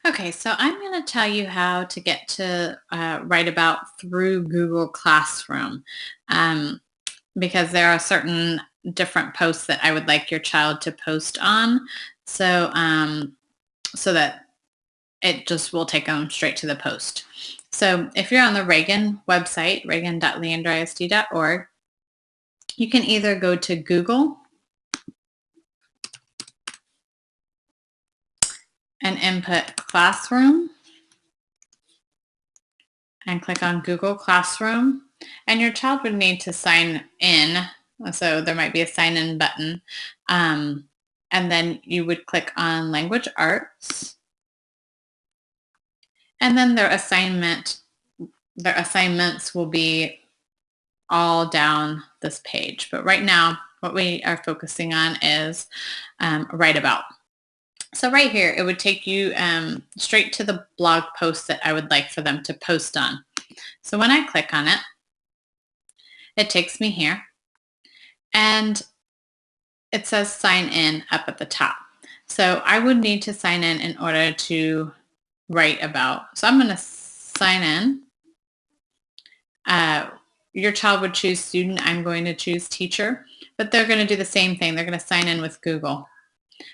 Okay, so I'm going to tell you how to get to WriteAbout through Google Classroom, um, because there are certain different posts that I would like your child to post on, so so that it just will take them straight to the post. So if you're on the Reagan website, reagan.leanderisd.org, you can either go to Google and input Classroom and click on Google Classroom, and your child would need to sign in. So there might be a sign in button. And then you would click on Language Arts, and then their assignments will be all down this page. But right now, what we are focusing on is WriteAbout. So right here, it would take you straight to the blog post that I would like for them to post on. So when I click on it, it takes me here, and it says sign in up at the top. So I would need to sign in order to write about. So I'm going to sign in. Your child would choose student. I'm going to choose teacher, but they're going to do the same thing. They're going to sign in with Google.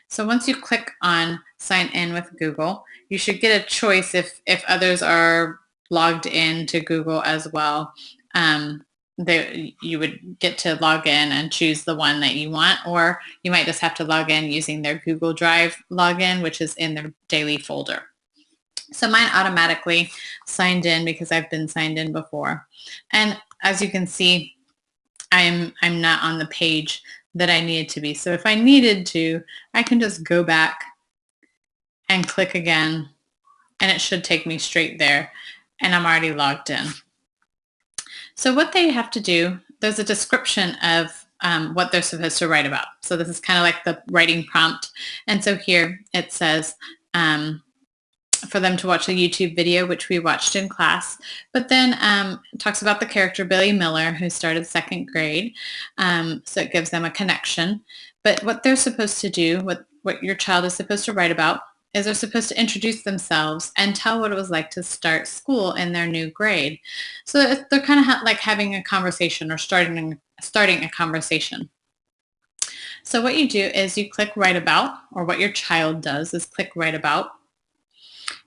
So once you click on sign in with Google, you should get a choice if others are logged in to Google as well. You would get to log in and choose the one that you want, or you might just have to log in using their Google Drive login, which is in their daily folder. So mine automatically signed in because I've been signed in before. And as you can see, I'm not on the page that I needed to be. So if I needed to, I can just go back and click again, and it should take me straight there, and I'm already logged in. So what they have to do, there's a description of what they're supposed to write about. So this is kind of like the writing prompt. And so here it says for them to watch a YouTube video, which we watched in class. But then it talks about the character Billy Miller, who started second grade. So it gives them a connection. But what they're supposed to do, what your child is supposed to write about, is they're supposed to introduce themselves and tell what it was like to start school in their new grade. So they're kind of like having a conversation or starting a conversation. So what you do is you click Write About, or what your child does is click Write About,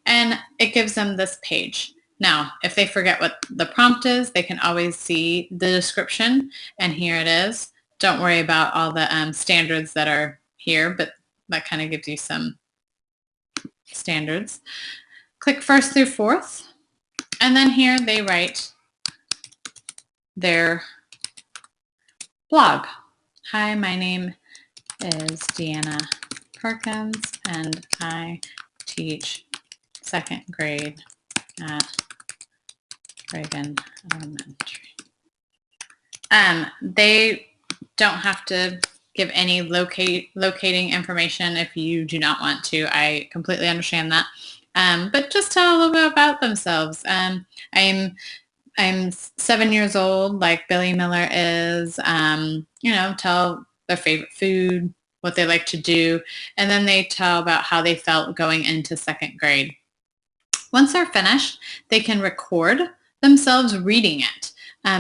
and it gives them this page. Now, if they forget what the prompt is, they can always see the description, and here it is. Don't worry about all the standards that are here, but that kind of gives you some standards. Click first through fourth, and then here they write their blog. Hi, my name is Deanna Perkins, and I teach second grade at Reagan Elementary. They don't have to give any locating information if you do not want to. I completely understand that. But just tell a little bit about themselves. I'm 7 years old, like Billy Miller is. Tell their favorite food, what they like to do, and then they tell about how they felt going into second grade. Once they're finished, they can record themselves reading it.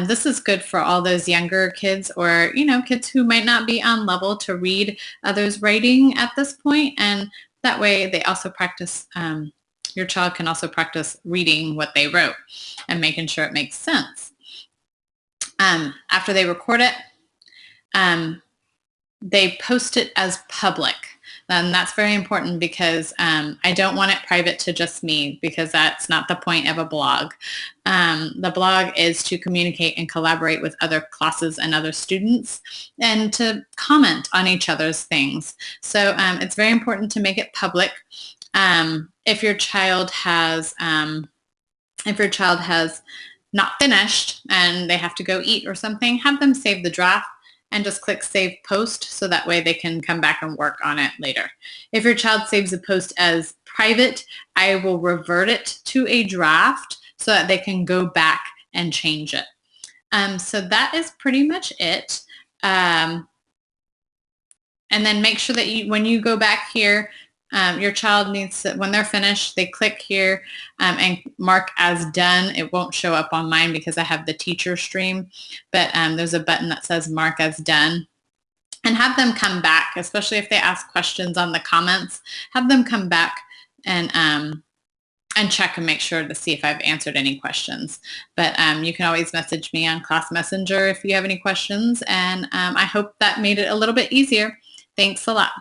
This is good for all those younger kids, or kids who might not be on level to read others' writing at this point, and that way they also practice. Your child can also practice reading what they wrote and making sure it makes sense. After they record it, they post it as public. And that's very important because I don't want it private to just me, because that's not the point of a blog. The blog is to communicate and collaborate with other classes and other students, and to comment on each other's things. So it's very important to make it public. If your child has not finished and they have to go eat or something, have them save the draft and just click Save Post, so that way they can come back and work on it later. If your child saves a post as private, I will revert it to a draft so that they can go back and change it. So that is pretty much it. And then make sure that when you go back here, Your child needs to, when they're finished, they click here and mark as done. It won't show up on mine because I have the teacher stream, but there's a button that says mark as done. And have them come back, especially if they ask questions on the comments, have them come back and check and make sure to see if I've answered any questions. But you can always message me on Class Messenger if you have any questions. And I hope that made it a little bit easier. Thanks a lot.